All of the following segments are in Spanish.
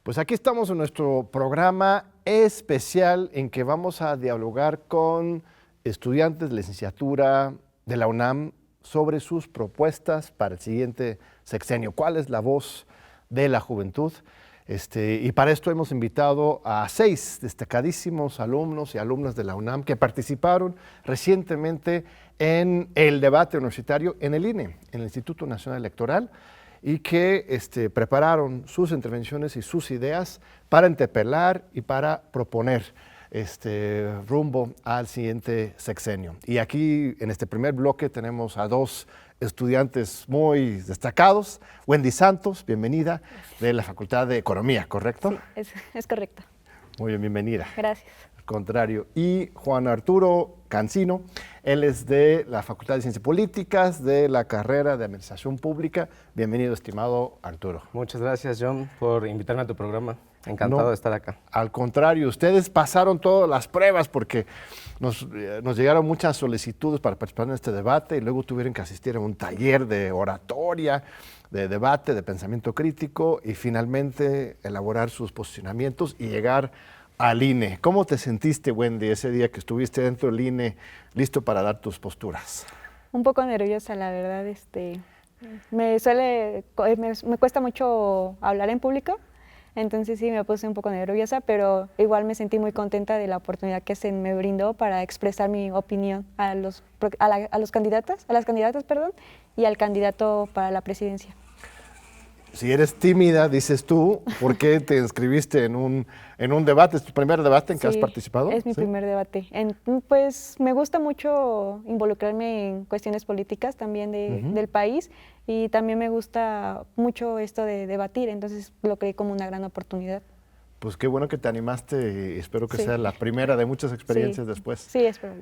Pues aquí estamos en nuestro programa especial en que vamos a dialogar con estudiantes de licenciatura de la UNAM sobre sus propuestas para el siguiente sexenio. ¿Cuál es la voz de la juventud? Y para esto hemos invitado a 6 destacadísimos alumnos y alumnas de la UNAM que participaron recientemente en el debate universitario en el INE, en el Instituto Nacional Electoral, y que prepararon sus intervenciones y sus ideas para interpelar y para proponer rumbo al siguiente sexenio. Y aquí en este primer bloque tenemos a 2 estudiantes muy destacados. Wendy Santos, bienvenida, de la Facultad de Economía, ¿correcto? Sí, es correcto. Muy bien, bienvenida. Gracias. Al contrario. Y Juan Arturo Cancino, él es de la Facultad de Ciencias Políticas, de la carrera de Administración Pública. Bienvenido, estimado Arturo. Muchas gracias, John, por invitarme a tu programa. Encantado de estar acá. Al contrario, ustedes pasaron todas las pruebas porque nos llegaron muchas solicitudes para participar en este debate y luego tuvieron que asistir a un taller de oratoria, de debate, de pensamiento crítico y finalmente elaborar sus posicionamientos y llegar al INE. ¿Cómo te sentiste, Wendy, ese día que estuviste dentro del INE, listo para dar tus posturas? Un poco nerviosa, la verdad. Me cuesta mucho hablar en público, entonces sí me puse un poco nerviosa, pero igual me sentí muy contenta de la oportunidad que se me brindó para expresar mi opinión a las candidatas, y al candidato para la presidencia. Si eres tímida, dices tú, ¿por qué te inscribiste en un debate? ¿Es tu primer debate en que has participado? Es mi primer debate. Pues me gusta mucho involucrarme en cuestiones políticas también del país y también me gusta mucho esto de debatir, entonces lo creí como una gran oportunidad. Pues qué bueno que te animaste y espero que sea la primera de muchas experiencias después. Sí, espero.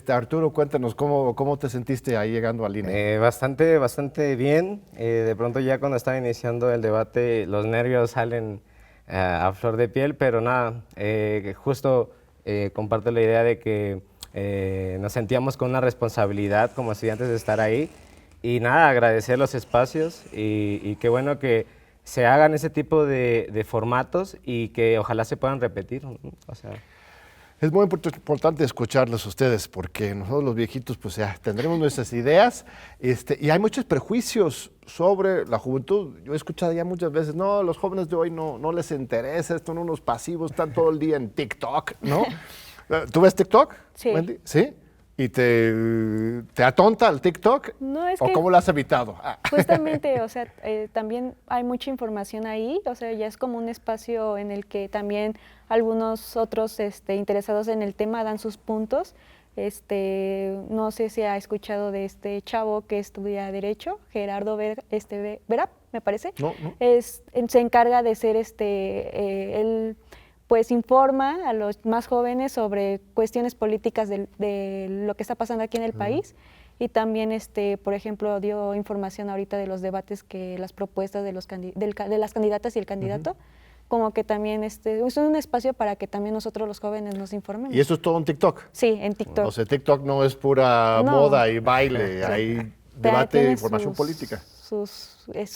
Arturo, cuéntanos, ¿cómo te sentiste ahí llegando al INE? Bastante bien. De pronto ya cuando estaba iniciando el debate los nervios salen a flor de piel, pero nada, justo comparto la idea de que nos sentíamos con una responsabilidad como estudiantes de estar ahí y nada, agradecer los espacios y qué bueno que se hagan ese tipo de formatos y que ojalá se puedan repetir, ¿no? O sea, es muy importante escucharlos a ustedes porque nosotros los viejitos pues ya tendremos nuestras ideas y hay muchos prejuicios sobre la juventud. Yo he escuchado ya muchas veces, no, los jóvenes de hoy no les interesa, son unos pasivos, están todo el día en TikTok, ¿no? ¿Tú ves TikTok, Sí. Wendy? ¿Sí? ¿Y te atonta el TikTok? No, es ¿O que cómo lo has evitado? justamente, o sea, también hay mucha información ahí, o sea, ya es como un espacio en el que también algunos otros interesados en el tema dan sus puntos. No sé si ha escuchado de este chavo que estudia Derecho, Gerardo Verap, me parece. No. Se encarga de ser él pues informa a los más jóvenes sobre cuestiones políticas de lo que está pasando aquí en el país y también, por ejemplo, dio información ahorita de los debates las propuestas de las candidatas y el candidato, como que también es un espacio para que también nosotros los jóvenes nos informemos. ¿Y eso es todo en TikTok? Sí, en TikTok. O sea, TikTok no es pura moda y baile, hay debate e información política. Su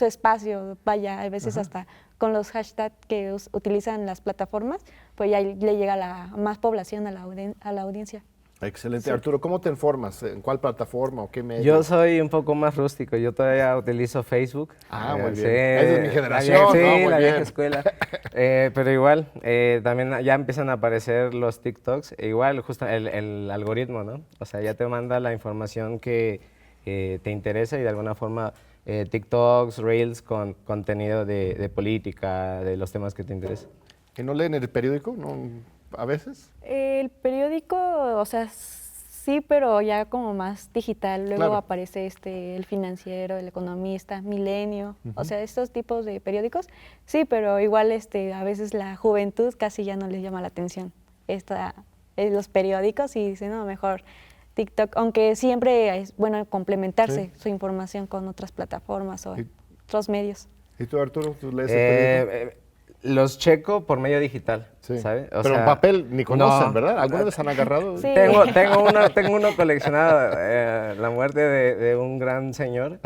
espacio, vaya, a veces hasta con los hashtags que utilizan las plataformas, pues ya le llega a más población a la audiencia. Excelente. Sí. Arturo, ¿cómo te informas? ¿En cuál plataforma o qué medio? yo soy un poco más rústico, yo todavía utilizo Facebook. Muy bien. Sí, Esa es mi generación, sí, ¿no? Muy la bien. vieja escuela. Pero igual, también ya empiezan a aparecer los TikToks, igual justo el algoritmo, ¿no? O sea, ya te manda la información que te interesa y de alguna forma TikToks, Reels con contenido de política, de los temas que te interesan. ¿Y no leen el periódico? ¿No? ¿A veces? El periódico, o sea, sí, pero ya como más digital. Luego Claro. aparece El Financiero, El Economista, Milenio, o sea, estos tipos de periódicos. Sí, pero igual a veces la juventud casi ya no les llama la atención los periódicos y dicen, no, mejor TikTok, aunque siempre es bueno complementarse su información con otras plataformas o otros medios. ¿Y tú, Arturo? ¿Tú lees el periódico? Los checo por medio digital, Sí. ¿sabes? Pero en papel ni conocen, ¿verdad? ¿Alguna vez han agarrado? Sí. Tengo uno coleccionado, la muerte de un gran señor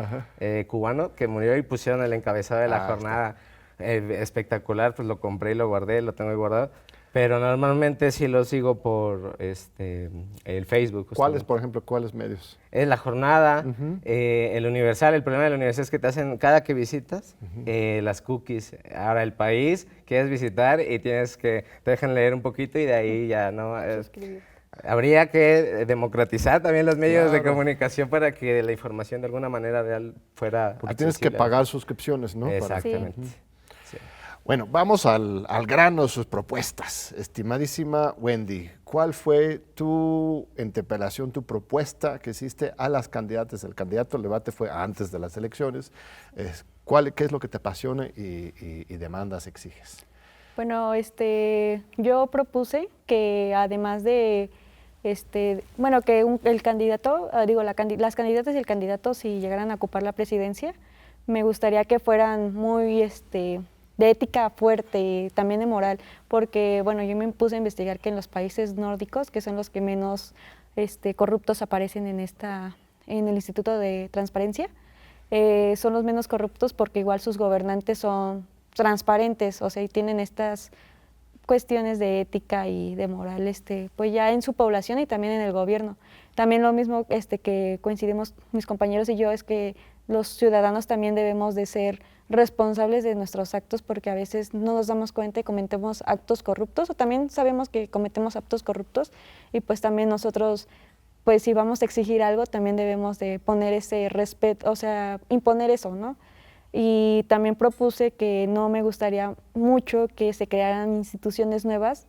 cubano que murió y pusieron el encabezado de la jornada. espectacular, pues lo compré y lo guardé, lo tengo ahí guardado. Pero normalmente sí lo sigo por el Facebook. ¿Cuáles, justamente. por ejemplo, cuáles medios? Es La Jornada, el Universal. El problema del Universal es que te hacen, cada que visitas, las cookies. Ahora El País, quieres visitar y te dejan leer un poquito y de ahí ya no. Suscribir. Habría que democratizar también los medios de Claro. comunicación para que la información de alguna manera real fuera Porque tienes que accesible. pagar suscripciones, ¿no? Para- Exactamente. Sí. Bueno, vamos al grano de sus propuestas. Estimadísima Wendy, ¿cuál fue tu interpelación, tu propuesta que hiciste a las candidatas? El candidato al debate fue antes de las elecciones. ¿Qué es lo que te apasiona y demandas, exiges? Bueno, yo propuse que además de, bueno, que el candidato, las candidatas y el candidato, si llegaran a ocupar la presidencia, me gustaría que fueran muy, de ética fuerte, también de moral, porque, bueno, yo me puse a investigar que en los países nórdicos, que son los que menos corruptos aparecen en el Instituto de Transparencia, son los menos corruptos porque igual sus gobernantes son transparentes, o sea, y tienen estas cuestiones de ética y de moral, pues ya en su población y también en el gobierno. También lo mismo que coincidimos mis compañeros y yo es que los ciudadanos también debemos de ser responsables de nuestros actos porque a veces no nos damos cuenta y cometemos actos corruptos o también sabemos que cometemos actos corruptos y pues también nosotros, pues si vamos a exigir algo también debemos de poner ese respeto, o sea, imponer eso, ¿no? Y también propuse que no me gustaría mucho que se crearan instituciones nuevas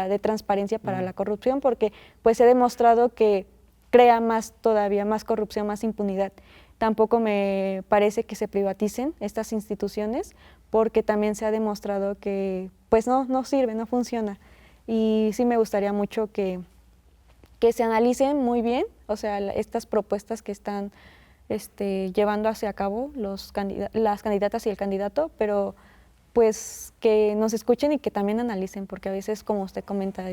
de transparencia para la corrupción, porque pues he demostrado que crea todavía más corrupción, más impunidad. Tampoco me parece que se privaticen estas instituciones, porque también se ha demostrado que pues no sirve, no funciona. Y sí me gustaría mucho que se analicen muy bien, o sea, estas propuestas que están llevando hacia cabo las candidatas y el candidato, pero pues que nos escuchen y que también analicen, porque a veces, como usted comenta,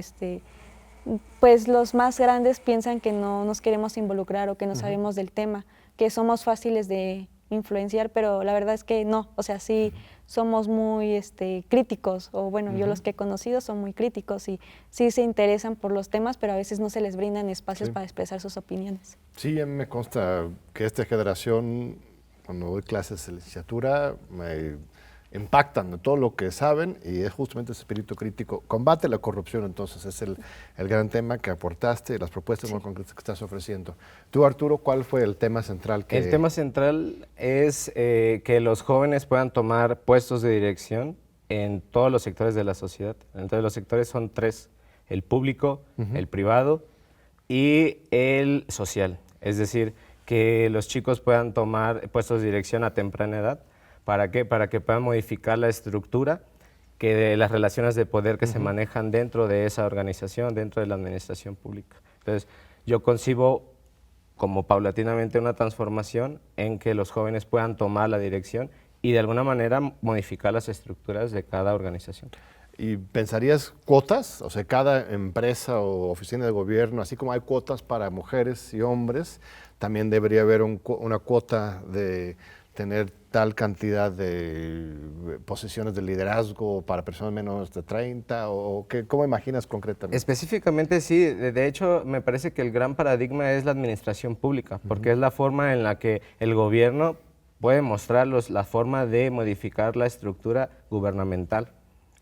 pues los más grandes piensan que no nos queremos involucrar o que no sabemos del tema, que somos fáciles de influenciar, pero la verdad es que no, o sea, sí somos muy críticos, o bueno, yo los que he conocido son muy críticos y sí se interesan por los temas, pero a veces no se les brindan espacios para expresar sus opiniones. Sí, a mí me consta que esta generación, cuando doy clases de licenciatura, me impactan de todo lo que saben y es justamente ese espíritu crítico. Combate la corrupción, entonces, es el gran tema que aportaste y las propuestas muy concretas que estás ofreciendo. Tú, Arturo, ¿cuál fue el tema central? El tema central es que los jóvenes puedan tomar puestos de dirección en todos los sectores de la sociedad. Entonces, los sectores son tres: el público, el privado y el social. Es decir, que los chicos puedan tomar puestos de dirección a temprana edad. ¿Para qué? Para que puedan modificar la estructura de las relaciones de poder que se manejan dentro de esa organización, dentro de la administración pública. Entonces, yo concibo como paulatinamente una transformación en que los jóvenes puedan tomar la dirección y de alguna manera modificar las estructuras de cada organización. ¿Y pensarías cuotas? O sea, cada empresa o oficina de gobierno, así como hay cuotas para mujeres y hombres, también debería haber una cuota de tener tal cantidad de posiciones de liderazgo para personas menos de 30, o ¿cómo imaginas concretamente? Específicamente sí, de hecho me parece que el gran paradigma es la administración pública, porque es la forma en la que el gobierno puede mostrar la forma de modificar la estructura gubernamental.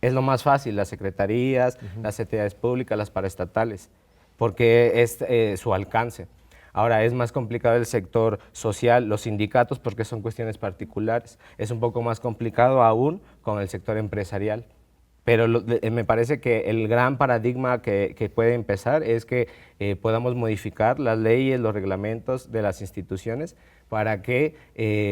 Es lo más fácil, las secretarías, las entidades públicas, las paraestatales, porque es su alcance. Ahora, es más complicado el sector social, los sindicatos, porque son cuestiones particulares. Es un poco más complicado aún con el sector empresarial. Pero me parece que el gran paradigma que puede empezar es que podamos modificar las leyes, los reglamentos de las instituciones para que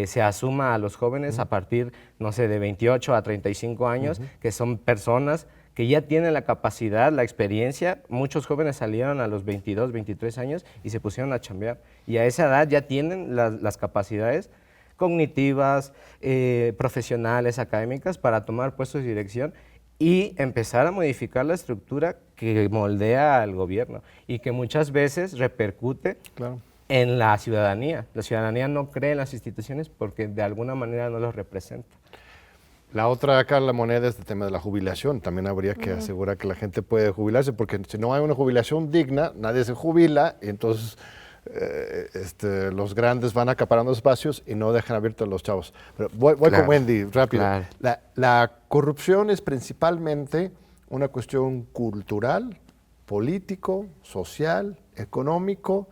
se asuma a los jóvenes a partir, no sé, de 28 a 35 años, que son personas que ya tienen la capacidad, la experiencia. Muchos jóvenes salieron a los 22, 23 años y se pusieron a chambear. Y a esa edad ya tienen las capacidades cognitivas, profesionales, académicas para tomar puestos de dirección y empezar a modificar la estructura que moldea al gobierno y que muchas veces repercute en la ciudadanía. La ciudadanía no cree en las instituciones porque de alguna manera no los representa. La otra acá, la moneda, es el tema de la jubilación. También habría que asegurar que la gente puede jubilarse, porque si no hay una jubilación digna, nadie se jubila, y entonces los grandes van acaparando espacios y no dejan abiertos a los chavos. Pero voy Claro, con Wendy, rápido. claro. La corrupción es principalmente una cuestión cultural, político, social, económico.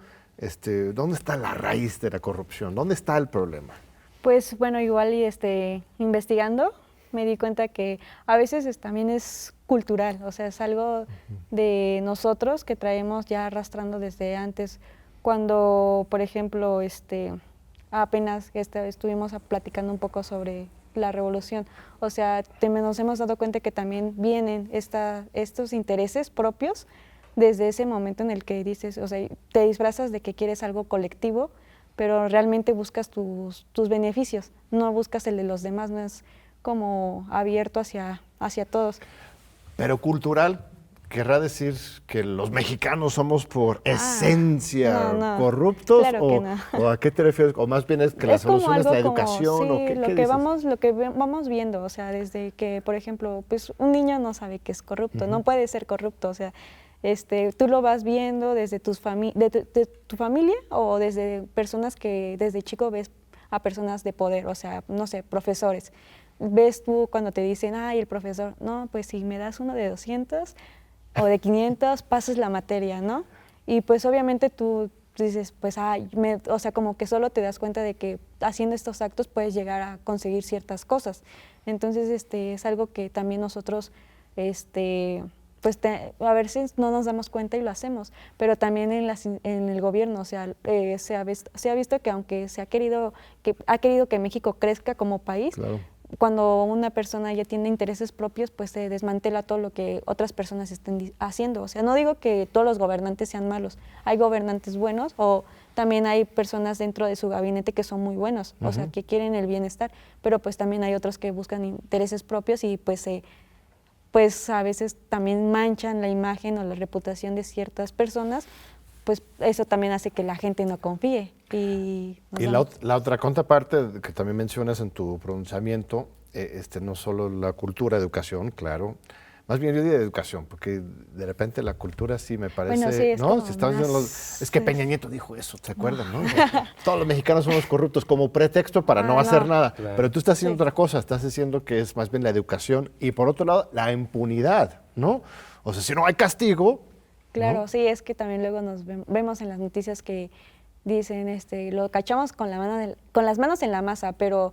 ¿Dónde está la raíz de la corrupción? ¿Dónde está el problema? Pues bueno, igual y investigando me di cuenta que a veces también es cultural, o sea, es algo de nosotros que traemos ya arrastrando desde antes. Cuando, por ejemplo, apenas estuvimos platicando un poco sobre la revolución, o sea, nos hemos dado cuenta que también vienen estos intereses propios desde ese momento en el que dices, o sea, te disfrazas de que quieres algo colectivo, pero realmente buscas tus beneficios, no buscas el de los demás, no es como abierto hacia todos. Pero cultural querrá decir que los mexicanos somos por esencia no, corruptos, claro que no. ¿o a qué te refieres? ¿O más bien es que la solución es la educación? Sí, ¿o qué lo que dices? vamos viendo, o sea, desde que, por ejemplo, pues un niño no sabe que es corrupto, no puede ser corrupto, o sea, tú lo vas viendo desde de tu familia o desde personas que desde chico ves a personas de poder, o sea, no sé, profesores. Ves tú cuando te dicen, ay, el profesor, no, pues si me das uno de 200 o de 500, pasas la materia, ¿no? Y pues obviamente tú dices, pues, ay, o sea, como que solo te das cuenta de que haciendo estos actos puedes llegar a conseguir ciertas cosas. Entonces, es algo que también nosotros, pues a veces no nos damos cuenta y lo hacemos, pero también en el gobierno, o sea, se ha visto que aunque ha querido que México crezca como país, Claro. cuando una persona ya tiene intereses propios, pues se desmantela todo lo que otras personas estén haciendo. O sea, no digo que todos los gobernantes sean malos, hay gobernantes buenos o también hay personas dentro de su gabinete que son muy buenos, o sea, que quieren el bienestar, pero pues también hay otros que buscan intereses propios y pues a veces también manchan la imagen o la reputación de ciertas personas, pues eso también hace que la gente no confíe. Y la otra contraparte que también mencionas en tu pronunciamiento, no solo la cultura, educación, claro, más bien yo diría educación, porque de repente la cultura sí me parece, bueno, sí, es ¿no? como Se estaban diciendo más, es que Peña Nieto dijo eso, ¿se acuerdan, no? Todos los mexicanos somos corruptos como pretexto para no hacer nada, Claro. pero tú estás haciendo otra cosa, estás diciendo que es más bien la educación y por otro lado la impunidad, ¿no? O sea, si no hay castigo. Claro, ¿no? sí, es que también luego vemos en las noticias que dicen, lo cachamos con las manos en la masa, pero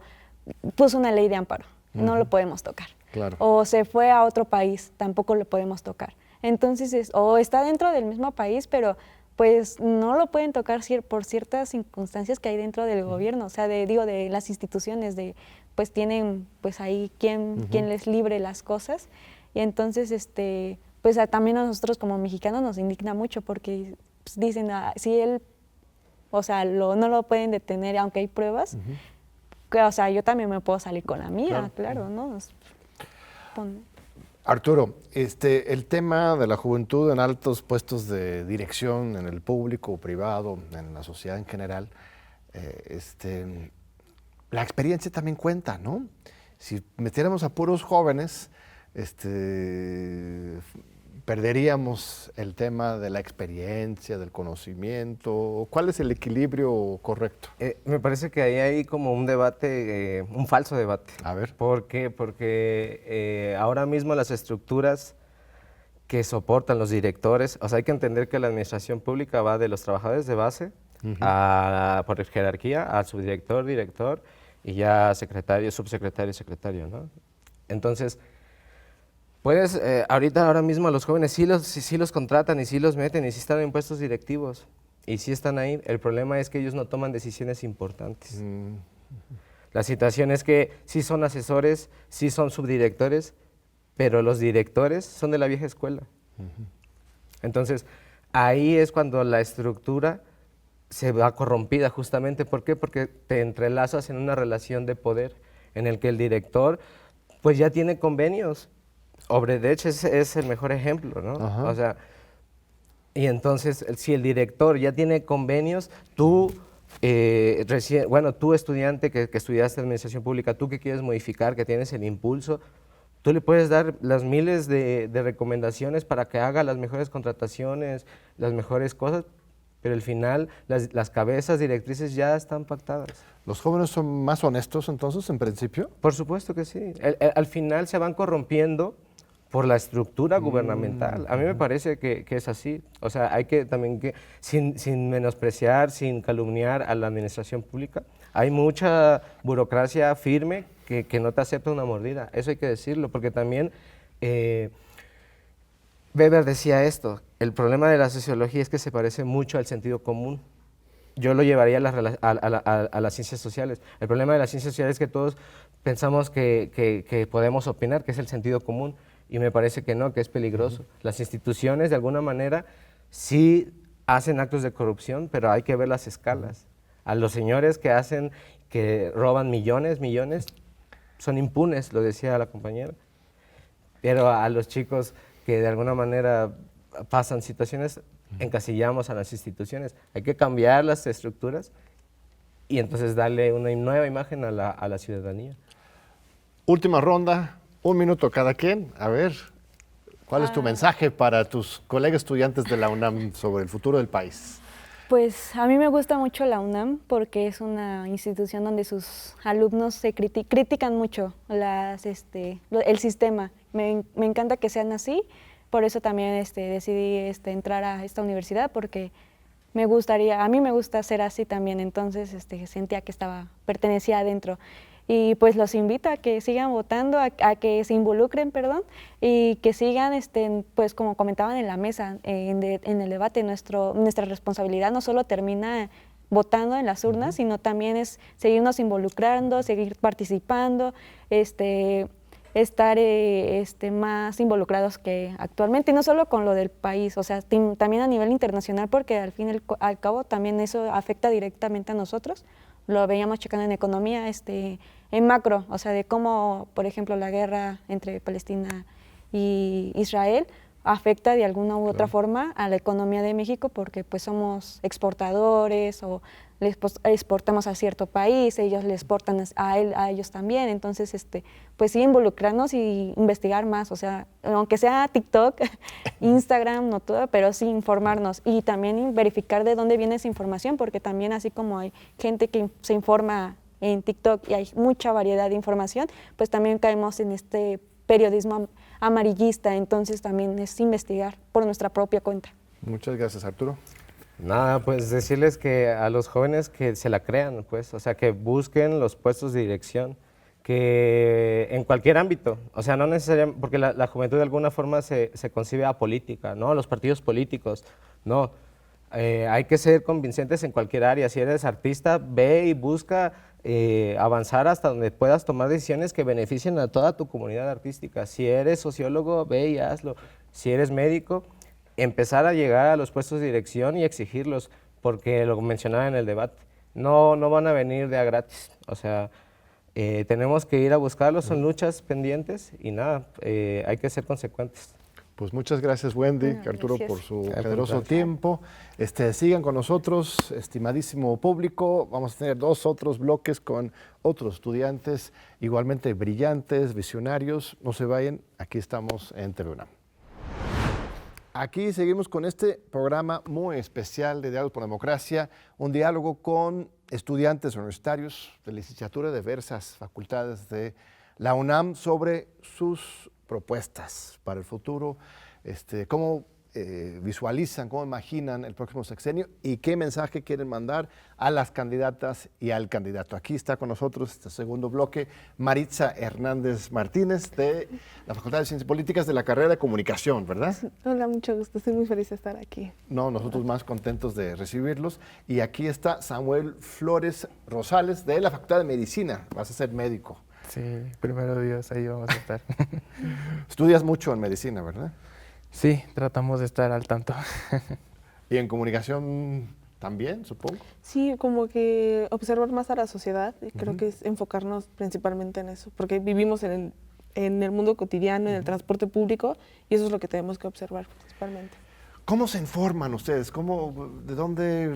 puso una ley de amparo, no lo podemos tocar. Claro. O se fue a otro país, tampoco lo podemos tocar. Entonces, o está dentro del mismo país, pero pues no lo pueden tocar por ciertas circunstancias que hay dentro del gobierno, o sea, de las instituciones, pues tienen pues ahí quien les libre las cosas. Y entonces, pues también a nosotros como mexicanos nos indigna mucho porque pues, dicen, si él, o sea, no lo pueden detener aunque hay pruebas, que, o sea, yo también me puedo salir con la mía, claro, ¿no? Arturo, el tema de la juventud en altos puestos de dirección en el público o privado, en la sociedad en general, la experiencia también cuenta, ¿no? Si metiéramos a puros jóvenes, perderíamos el tema de la experiencia, del conocimiento. ¿Cuál es el equilibrio correcto? Me parece que ahí hay como un debate, un falso debate. A ver. ¿Por qué? Porque ahora mismo las estructuras que soportan los directores, o sea, hay que entender que la administración pública va de los trabajadores de base por jerarquía a subdirector, director y ya secretario, subsecretario, secretario, ¿no? Entonces, puedes, ahora mismo a los jóvenes sí los contratan y sí los meten y sí están en puestos directivos y sí están ahí. El problema es que ellos no toman decisiones importantes. La situación es que sí son asesores, sí son subdirectores, pero los directores son de la vieja escuela. Entonces, ahí es cuando la estructura se va corrompida justamente. ¿Por qué? Porque te entrelazas en una relación de poder en el que el director pues ya tiene convenios. Obredech es el mejor ejemplo, ¿no? Ajá. O sea, y entonces, si el director ya tiene convenios, tú bueno, tú estudiante que estudiaste administración pública, tú que quieres modificar, que tienes el impulso, tú le puedes dar las miles de recomendaciones para que haga las mejores contrataciones, las mejores cosas, pero al final las cabezas directrices ya están pactadas. ¿Los jóvenes son más honestos entonces, en principio? Por supuesto que sí. Al final se van corrompiendo por la estructura gubernamental. A mí me parece que es así. O sea, hay que también, sin menospreciar, sin calumniar a la administración pública, hay mucha burocracia firme que no te acepta una mordida. Eso hay que decirlo, porque también Weber decía esto, el problema de la sociología es que se parece mucho al sentido común. Yo lo llevaría a las ciencias sociales. El problema de las ciencias sociales es que todos pensamos que podemos opinar, que es el sentido común, y me parece que no, que es peligroso. Las instituciones, de alguna manera, sí hacen actos de corrupción, pero hay que ver las escalas. A los señores que roban millones, son impunes, lo decía la compañera. Pero a los chicos que de alguna manera pasan situaciones, encasillamos a las instituciones. Hay que cambiar las estructuras y entonces darle una nueva imagen a la ciudadanía. Última ronda, 1 minuto cada quien. A ver, ¿cuál es tu mensaje para tus colegas estudiantes de la UNAM sobre el futuro del país? Pues a mí me gusta mucho la UNAM porque es una institución donde sus alumnos se critican mucho el sistema. Me encanta que sean así, por eso también decidí entrar a esta universidad porque a mí me gusta ser así también, entonces sentía que pertenecía adentro. Y pues los invito a que sigan votando, a que se involucren, y que sigan, pues como comentaban en la mesa, en el debate, nuestra responsabilidad no solo termina votando en las urnas, sino también es seguirnos involucrando, seguir participando, estar más involucrados que actualmente, y no solo con lo del país, o sea, también a nivel internacional, porque al fin y al cabo también eso afecta directamente a nosotros. Lo veíamos checando en economía, en macro, o sea, de cómo, por ejemplo, la guerra entre Palestina y Israel afecta de alguna u otra forma a la economía de México porque pues somos exportadores o exportamos a cierto país, ellos le exportan a ellos también, entonces pues sí involucrarnos y investigar más, o sea, aunque sea TikTok, Instagram, no todo, pero sí informarnos y también verificar de dónde viene esa información, porque también así como hay gente que se informa en TikTok y hay mucha variedad de información, pues también caemos en este periodismo amarillista, entonces también es investigar por nuestra propia cuenta. Muchas gracias, Arturo. Nada, pues decirles que a los jóvenes que se la crean, pues, o sea, que busquen los puestos de dirección, que en cualquier ámbito, o sea, no necesariamente, porque la juventud de alguna forma se concibe apolítica, ¿no? Los partidos políticos, no. Hay que ser convincentes en cualquier área. Si eres artista, ve y busca avanzar hasta donde puedas tomar decisiones que beneficien a toda tu comunidad artística. Si eres sociólogo, ve y hazlo. Si eres médico, empezar a llegar a los puestos de dirección y exigirlos, porque lo mencionaba en el debate, no van a venir de a gratis. O sea, tenemos que ir a buscarlos, son luchas pendientes y nada, hay que ser consecuentes. Pues muchas gracias, Wendy, Arturo, por su generoso tiempo. Sigan con nosotros, estimadísimo público. Vamos a tener 2 otros bloques con otros estudiantes igualmente brillantes, visionarios. No se vayan, aquí estamos en TV UNAM. Aquí seguimos con este programa muy especial de Diálogos por la Democracia, un diálogo con estudiantes universitarios de licenciatura de diversas facultades de la UNAM sobre sus propuestas para el futuro, cómo visualizan, cómo imaginan el próximo sexenio y qué mensaje quieren mandar a las candidatas y al candidato. Aquí está con nosotros este segundo bloque Maritza Hernández Martínez de la Facultad de Ciencias Políticas de la carrera de Comunicación, ¿verdad? Hola, mucho gusto, estoy muy feliz de estar aquí. No, nosotros más contentos de recibirlos. Y aquí está Samuel Flores Rosales de la Facultad de Medicina, vas a ser médico. Sí, primero Dios, ahí vamos a estar. Estudias mucho en medicina, ¿verdad? Sí, tratamos de estar al tanto. ¿Y en comunicación también, supongo? Sí, como que observar más a la sociedad y creo que es enfocarnos principalmente en eso, porque vivimos en el mundo cotidiano, en el transporte público y eso es lo que tenemos que observar principalmente. ¿Cómo se informan ustedes? ¿De dónde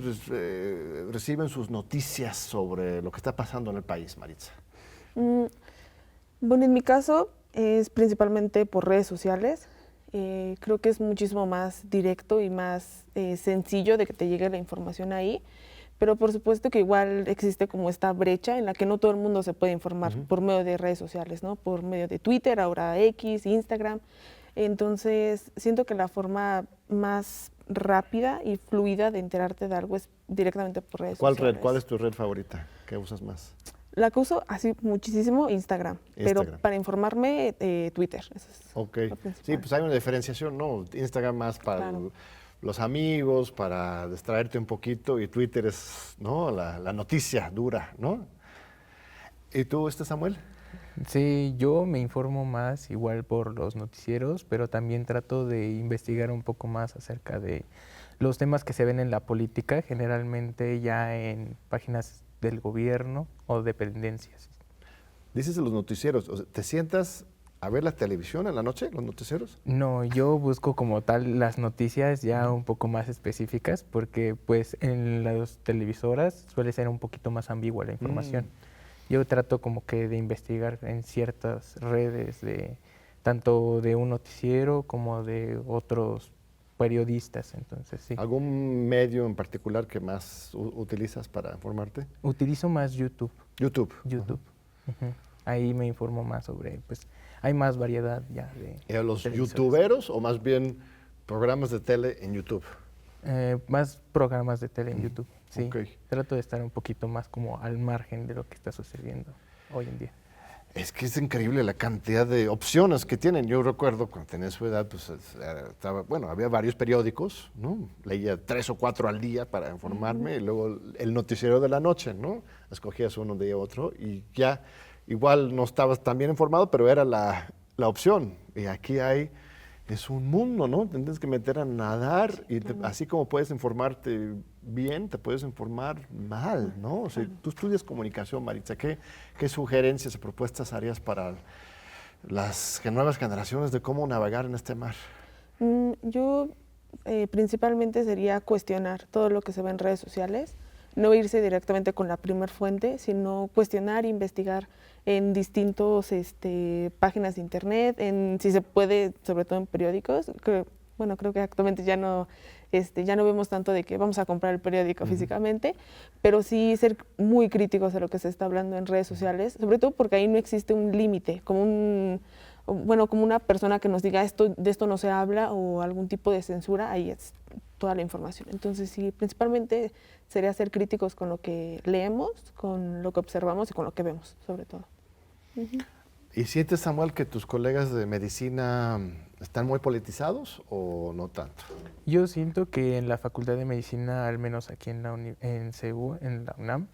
reciben sus noticias sobre lo que está pasando en el país, Maritza? Bueno, en mi caso es principalmente por redes sociales. Creo que es muchísimo más directo y más sencillo de que te llegue la información ahí, pero por supuesto que igual existe como esta brecha en la que no todo el mundo se puede informar por medio de redes sociales, ¿no? Por medio de Twitter, ahora X, Instagram. Entonces, siento que la forma más rápida y fluida de enterarte de algo es directamente por redes sociales. ¿Cuál es tu red favorita? ¿Qué usas más? La que uso así muchísimo, Instagram. Pero para informarme, Twitter. Eso es Ok. lo principal. Sí, pues hay una diferenciación, ¿no? Instagram más para los amigos, para distraerte un poquito, y Twitter es, ¿no? La noticia dura, ¿no? ¿Y tú, Samuel? Sí, yo me informo más igual por los noticieros, pero también trato de investigar un poco más acerca de los temas que se ven en la política, generalmente ya en páginas del gobierno o dependencias. Dices de los noticieros, o sea, ¿te sientas a ver la televisión en la noche, los noticieros? No, yo busco como tal las noticias ya un poco más específicas, porque pues en las televisoras suele ser un poquito más ambigua la información. Yo trato como que de investigar en ciertas redes, tanto de un noticiero como de otros periodistas, entonces sí. ¿Algún medio en particular que más utilizas para informarte? Utilizo más YouTube. YouTube. YouTube. Ujú. Ahí me informo más sobre, pues, hay más variedad ya de ¿Y los televisores. youtuberos o más bien programas de tele en YouTube? Más programas de tele en YouTube, sí. Ok. Trato de estar un poquito más como al margen de lo que está sucediendo hoy en día. Es que es increíble la cantidad de opciones que tienen. Yo recuerdo cuando tenía su edad, pues había varios periódicos, ¿no? Leía 3 o 4 al día para informarme, y luego el noticiero de la noche, ¿no? Escogías uno de otro y ya igual no estabas tan bien informado, pero era la opción. Y aquí es un mundo, ¿no? Tienes que meter a nadar y así como puedes informarte bien, te puedes informar mal, ¿no? O sea, tú estudias comunicación, Maritza. ¿Qué sugerencias o propuestas harías para las nuevas generaciones de cómo navegar en este mar? Yo principalmente sería cuestionar todo lo que se ve en redes sociales, no irse directamente con la primer fuente, sino cuestionar, investigar en distintos páginas de internet, si se puede, sobre todo en periódicos. Creo que actualmente ya no vemos tanto de que vamos a comprar el periódico físicamente, pero sí ser muy críticos de lo que se está hablando en redes sociales, sobre todo porque ahí no existe un límite, como una persona que nos diga de esto no se habla o algún tipo de censura, ahí es toda la información. Entonces sí, principalmente sería ser críticos con lo que leemos, con lo que observamos y con lo que vemos, sobre todo. ¿Y sientes, Samuel, que tus colegas de medicina están muy politizados o no tanto? Yo siento que en la Facultad de Medicina, al menos aquí en CEU, en la UNAM,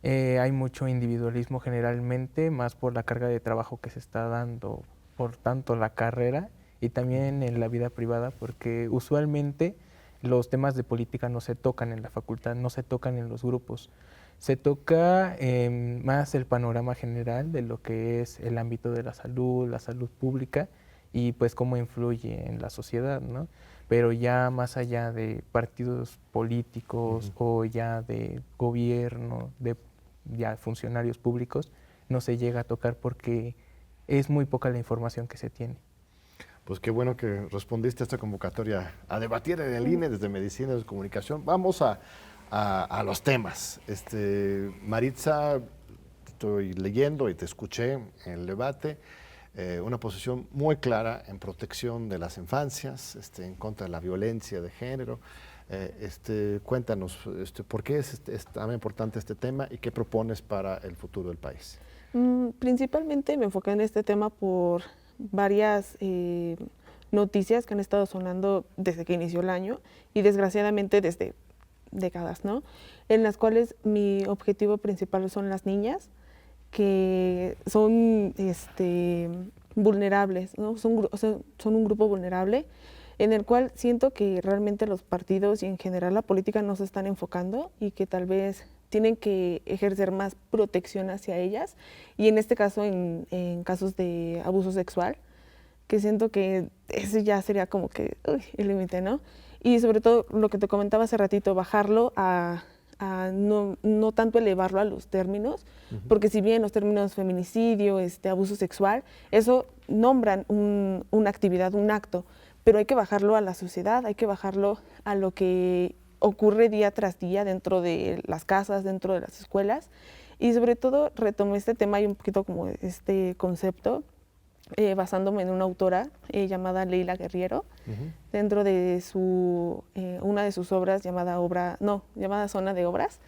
hay mucho individualismo generalmente, más por la carga de trabajo que se está dando, por tanto la carrera y también en la vida privada, porque usualmente los temas de política no se tocan en la facultad, no se tocan en los grupos. Se toca más el panorama general de lo que es el ámbito de la salud pública y pues cómo influye en la sociedad, ¿no? Pero ya más allá de partidos políticos o ya de gobierno, de ya funcionarios públicos, no se llega a tocar porque es muy poca la información que se tiene. Pues qué bueno que respondiste a esta convocatoria a debatir en el INE desde Medicina y Comunicación. Vamos a los temas. Maritza, estoy leyendo y te escuché en el debate, una posición muy clara en protección de las infancias, en contra de la violencia de género. Cuéntanos, ¿por qué es tan importante este tema y qué propones para el futuro del país? Principalmente me enfoqué en este tema por varias noticias que han estado sonando desde que inició el año y desgraciadamente desde décadas, ¿no? En las cuales mi objetivo principal son las niñas, que son vulnerables, ¿no? Son un grupo vulnerable en el cual siento que realmente los partidos y en general la política no se están enfocando y que tal vez tienen que ejercer más protección hacia ellas y en este caso en casos de abuso sexual, que siento que ese ya sería como que el límite, ¿no? y sobre todo lo que te comentaba hace ratito, bajarlo a no tanto elevarlo a los términos, porque si bien los términos feminicidio, abuso sexual, eso nombran una actividad, un acto, pero hay que bajarlo a la sociedad, hay que bajarlo a lo que ocurre día tras día dentro de las casas, dentro de las escuelas, y sobre todo retomé este tema y un poquito como este concepto, basándome en una autora llamada Leila Guerriero, dentro de una de sus obras llamada Zona de Obras,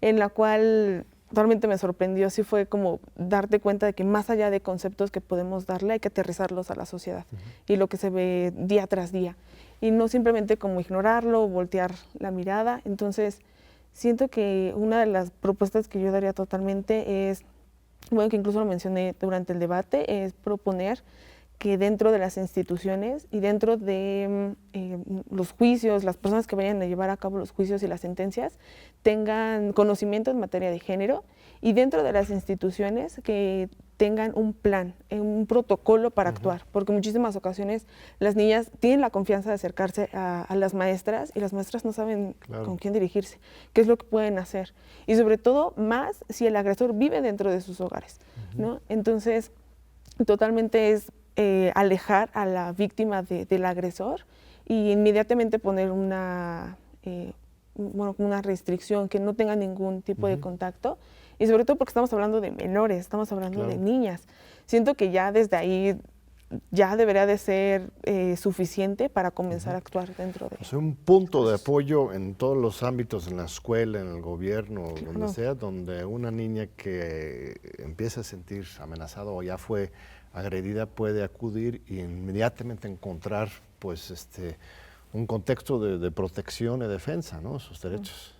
en la cual realmente me sorprendió, sí fue como darte cuenta de que más allá de conceptos que podemos darle, hay que aterrizarlos a la sociedad y lo que se ve día tras día, y no simplemente como ignorarlo o voltear la mirada. Entonces, siento que una de las propuestas que yo daría totalmente es, bueno, que incluso lo mencioné durante el debate, es proponer que dentro de las instituciones y dentro de los juicios, las personas que vayan a llevar a cabo los juicios y las sentencias tengan conocimiento en materia de género, y dentro de las instituciones que tengan un plan, un protocolo para actuar, porque en muchísimas ocasiones las niñas tienen la confianza de acercarse a las maestras y las maestras no saben con quién dirigirse, qué es lo que pueden hacer, y sobre todo más si el agresor vive dentro de sus hogares, ¿no? Entonces, totalmente es alejar a la víctima del agresor y inmediatamente poner una restricción, que no tenga ningún tipo de contacto, y sobre todo porque estamos hablando de menores, estamos hablando de niñas. Siento que ya desde ahí ya debería de ser suficiente para comenzar a actuar dentro de... O sea, un punto de apoyo en todos los ámbitos, en la escuela, en el gobierno, donde sea, donde una niña que empieza a sentir amenazada o ya fue agredida puede acudir e inmediatamente encontrar pues un contexto de protección y defensa, ¿no? Sus derechos.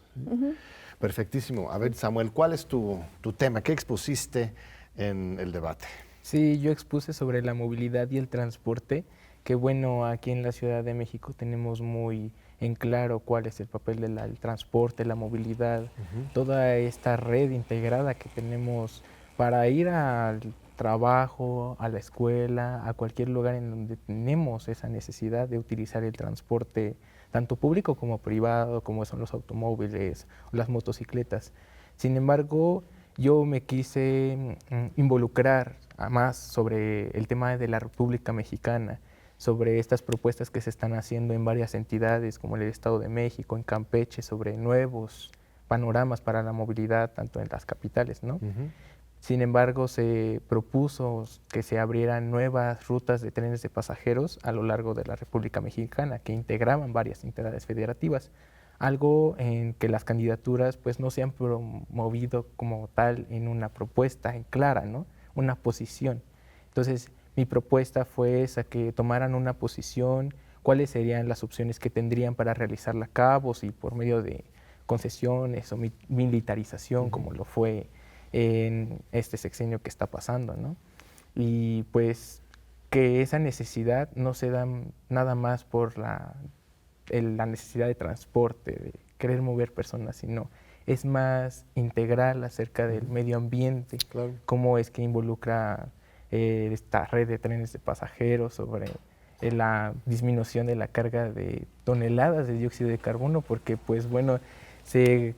Perfectísimo. A ver, Samuel, ¿cuál es tu tema? ¿Qué expusiste en el debate? Sí, yo expuse sobre la movilidad y el transporte, que bueno, aquí en la Ciudad de México tenemos muy en claro cuál es el papel del transporte, la movilidad, toda esta red integrada que tenemos para ir al trabajo, a la escuela, a cualquier lugar en donde tenemos esa necesidad de utilizar el transporte, tanto público como privado, como son los automóviles, las motocicletas. Sin embargo, yo me quise involucrar más sobre el tema de la República Mexicana, sobre estas propuestas que se están haciendo en varias entidades como el Estado de México, en Campeche, sobre nuevos panoramas para la movilidad, tanto en las capitales, ¿no? Sin embargo, se propuso que se abrieran nuevas rutas de trenes de pasajeros a lo largo de la República Mexicana, que integraban varias entidades federativas, algo en que las candidaturas pues no se han promovido como tal en una propuesta en clara, ¿no? Una posición. Entonces, mi propuesta fue esa, que tomaran una posición, cuáles serían las opciones que tendrían para realizarla a cabo, si por medio de concesiones o militarización, como lo fue en este sexenio que está pasando, ¿no? Y pues que esa necesidad no se da nada más por la necesidad de transporte, de querer mover personas, sino es más integral acerca del medio ambiente, cómo es que involucra esta red de trenes de pasajeros sobre la disminución de la carga de toneladas de dióxido de carbono, porque pues bueno, se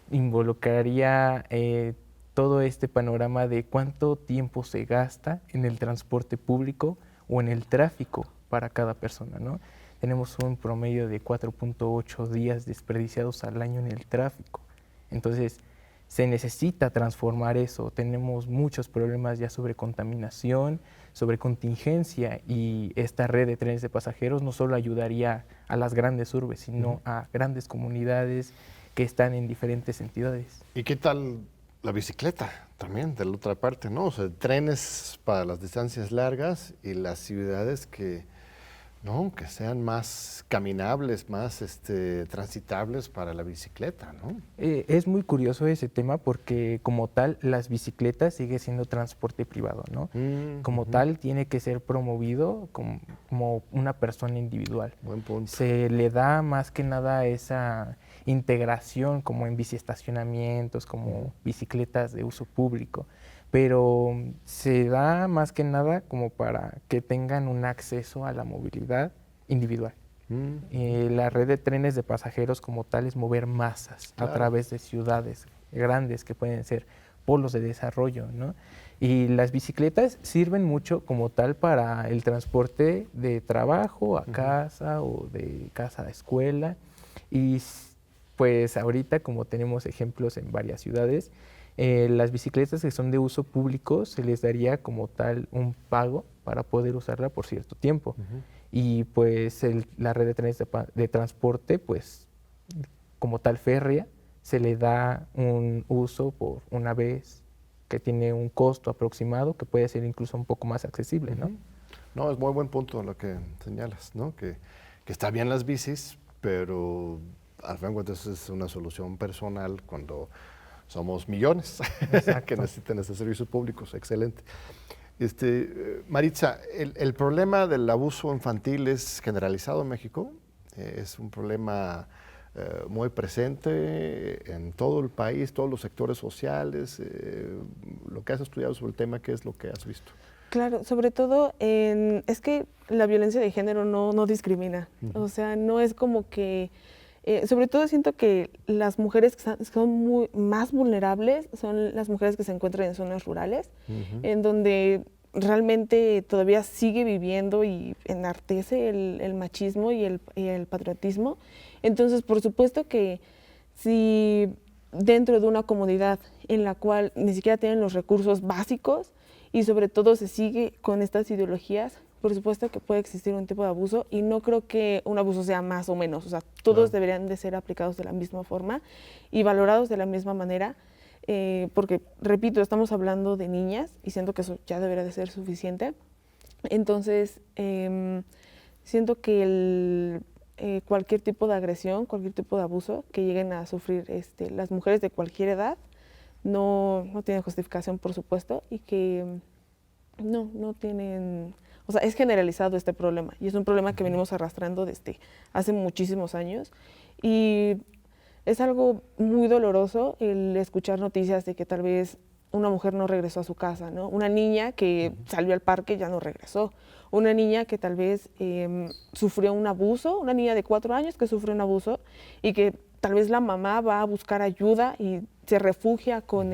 involucraría todo este panorama de cuánto tiempo se gasta en el transporte público o en el tráfico para cada persona, ¿no? Tenemos un promedio de 4.8 días desperdiciados al año en el tráfico. Entonces, se necesita transformar eso. Tenemos muchos problemas ya sobre contaminación, sobre contingencia, y esta red de trenes de pasajeros no solo ayudaría a las grandes urbes, sino a grandes comunidades que están en diferentes entidades. ¿Y qué tal la bicicleta también, de la otra parte, ¿no? O sea, trenes para las distancias largas y las ciudades que sean más caminables, más transitables para la bicicleta, ¿no? Es muy curioso ese tema porque como tal las bicicletas sigue siendo transporte privado, ¿no? Como tal tiene que ser promovido como una persona individual. Buen punto. Se le da más que nada esa integración como en biciestacionamientos, como bicicletas de uso público, pero se da más que nada como para que tengan un acceso a la movilidad individual. La red de trenes de pasajeros como tal es mover masas a través de ciudades grandes que pueden ser polos de desarrollo, ¿no? Y las bicicletas sirven mucho como tal para el transporte de trabajo a casa o de casa a escuela. Y pues ahorita, como tenemos ejemplos en varias ciudades, las bicicletas que son de uso público se les daría como tal un pago para poder usarla por cierto tiempo. Y pues la red de trenes de transporte, pues como tal férrea, se le da un uso por una vez que tiene un costo aproximado que puede ser incluso un poco más accesible, ¿no? No, es muy buen punto lo que señalas, ¿no? Que está bien las bicis, pero al fin de cuentas es una solución personal cuando somos millones que necesitan esos servicios públicos. Excelente. Maritza, el problema del abuso infantil es generalizado en México, es un problema muy presente en todo el país, todos los sectores sociales. Lo que has estudiado sobre el tema, ¿qué es lo que has visto? Claro, sobre todo es que la violencia de género no discrimina, o sea, no es como que, sobre todo siento que las mujeres que son más vulnerables son las mujeres que se encuentran en zonas rurales, en donde realmente todavía sigue viviendo y enartece el machismo y el patriotismo. Entonces, por supuesto que si dentro de una comunidad en la cual ni siquiera tienen los recursos básicos y sobre todo se sigue con estas ideologías, por supuesto que puede existir un tipo de abuso y no creo que un abuso sea más o menos, o sea, todos deberían de ser aplicados de la misma forma y valorados de la misma manera, porque, repito, estamos hablando de niñas y siento que eso ya debería de ser suficiente. Entonces, siento que cualquier tipo de agresión, cualquier tipo de abuso que lleguen a sufrir las mujeres de cualquier edad no tiene justificación, por supuesto, y que no tienen, o sea, es generalizado este problema y es un problema que venimos arrastrando desde hace muchísimos años y es algo muy doloroso el escuchar noticias de que tal vez una mujer no regresó a su casa, ¿no? Una niña que salió al parque ya no regresó. Una niña que tal vez sufrió un abuso, una niña de 4 años que sufrió un abuso y que tal vez la mamá va a buscar ayuda y se refugia con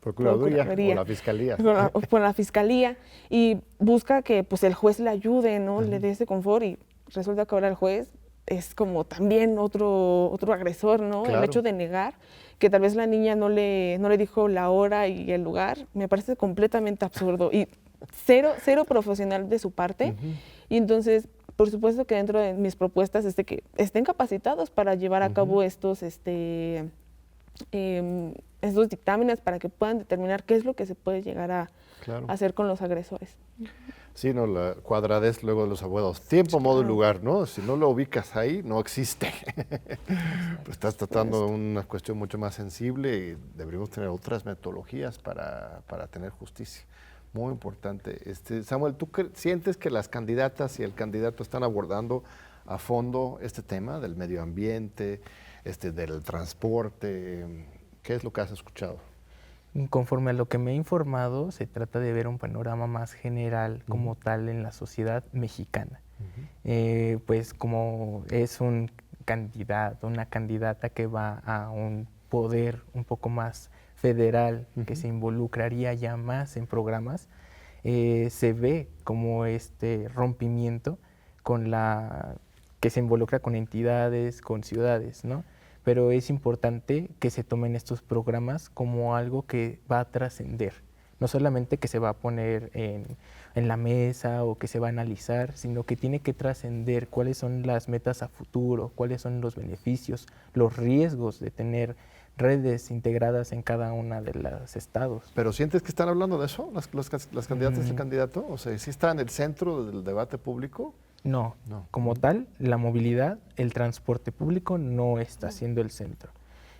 Procuraduría o la fiscalía. Con la fiscalía y busca que pues el juez le ayude, ¿no? Le dé ese confort y resulta que ahora el juez es como también otro agresor, ¿no? Claro. El hecho de negar que tal vez la niña no le dijo la hora y el lugar, me parece completamente absurdo y cero profesional de su parte. Y entonces, por supuesto que dentro de mis propuestas es de que estén capacitados para llevar a cabo estos dictámenes para que puedan determinar qué es lo que se puede llegar a hacer con los agresores. Sí, no, la cuadradez luego de los abogados. Tiempo, modo y lugar, ¿no? Si no lo ubicas ahí, no existe. Pues estás tratando de una cuestión mucho más sensible y deberíamos tener otras metodologías para tener justicia. Muy importante. Samuel, ¿tú sientes que las candidatas y el candidato están abordando a fondo este tema del medio ambiente, del transporte? ¿Qué es lo que has escuchado? Conforme a lo que me he informado, se trata de ver un panorama más general como tal en la sociedad mexicana. Pues como es un candidato, una candidata que va a un poder un poco más federal, que se involucraría ya más en programas, se ve como este rompimiento que se involucra con entidades, con ciudades, ¿no? Pero es importante que se tomen estos programas como algo que va a trascender, no solamente que se va a poner en la mesa o que se va a analizar, sino que tiene que trascender cuáles son las metas a futuro, cuáles son los beneficios, los riesgos de tener redes integradas en cada una de los estados. ¿Pero sientes que están hablando de eso, las candidatas y el candidato? O sea, ¿sí está en el centro del debate público? No, como tal, la movilidad, el transporte público no está siendo el centro.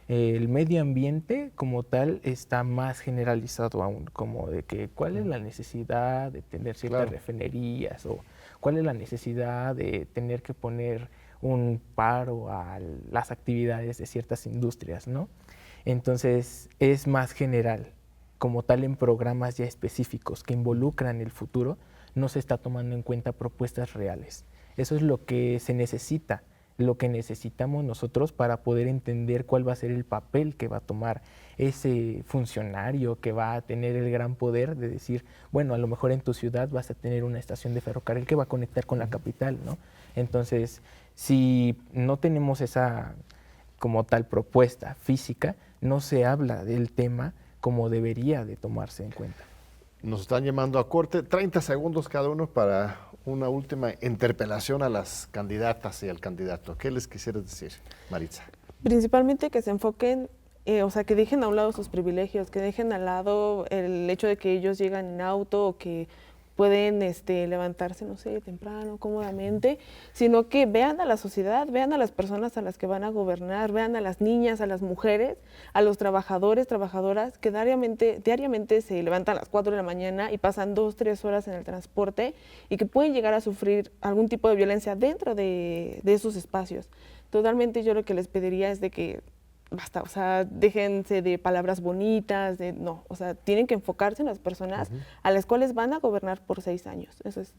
El medio ambiente como tal está más generalizado aún, como de que cuál es la necesidad de tener ciertas refinerías o cuál es la necesidad de tener que poner un paro a las actividades de ciertas industrias, ¿no? Entonces es más general. como tal en programas ya específicos que involucran el futuro, no se está tomando en cuenta propuestas reales. Eso es lo que se necesita, lo que necesitamos nosotros para poder entender cuál va a ser el papel que va a tomar ese funcionario que va a tener el gran poder de decir, bueno, a lo mejor en tu ciudad vas a tener una estación de ferrocarril que va a conectar con la capital, ¿no? Entonces, si no tenemos esa como tal propuesta física, no se habla del tema como debería de tomarse en cuenta. Nos están llamando a corte, 30 segundos cada uno para una última interpelación a las candidatas y al candidato. ¿Qué les quisieras decir, Maritza? Principalmente que se enfoquen, o sea, que dejen a un lado sus privilegios, que dejen al lado el hecho de que ellos llegan en auto o que pueden levantarse, no sé, temprano, cómodamente, sino que vean a la sociedad, vean a las personas a las que van a gobernar, vean a las niñas, a las mujeres, a los trabajadores, trabajadoras, que diariamente se levantan a las 4 de la mañana y pasan 2, 3 horas en el transporte y que pueden llegar a sufrir algún tipo de violencia dentro de esos espacios. Totalmente yo lo que les pediría es de que basta, o sea, déjense de palabras bonitas, no, o sea, tienen que enfocarse en las personas a las cuales van a gobernar por 6 años. Eso es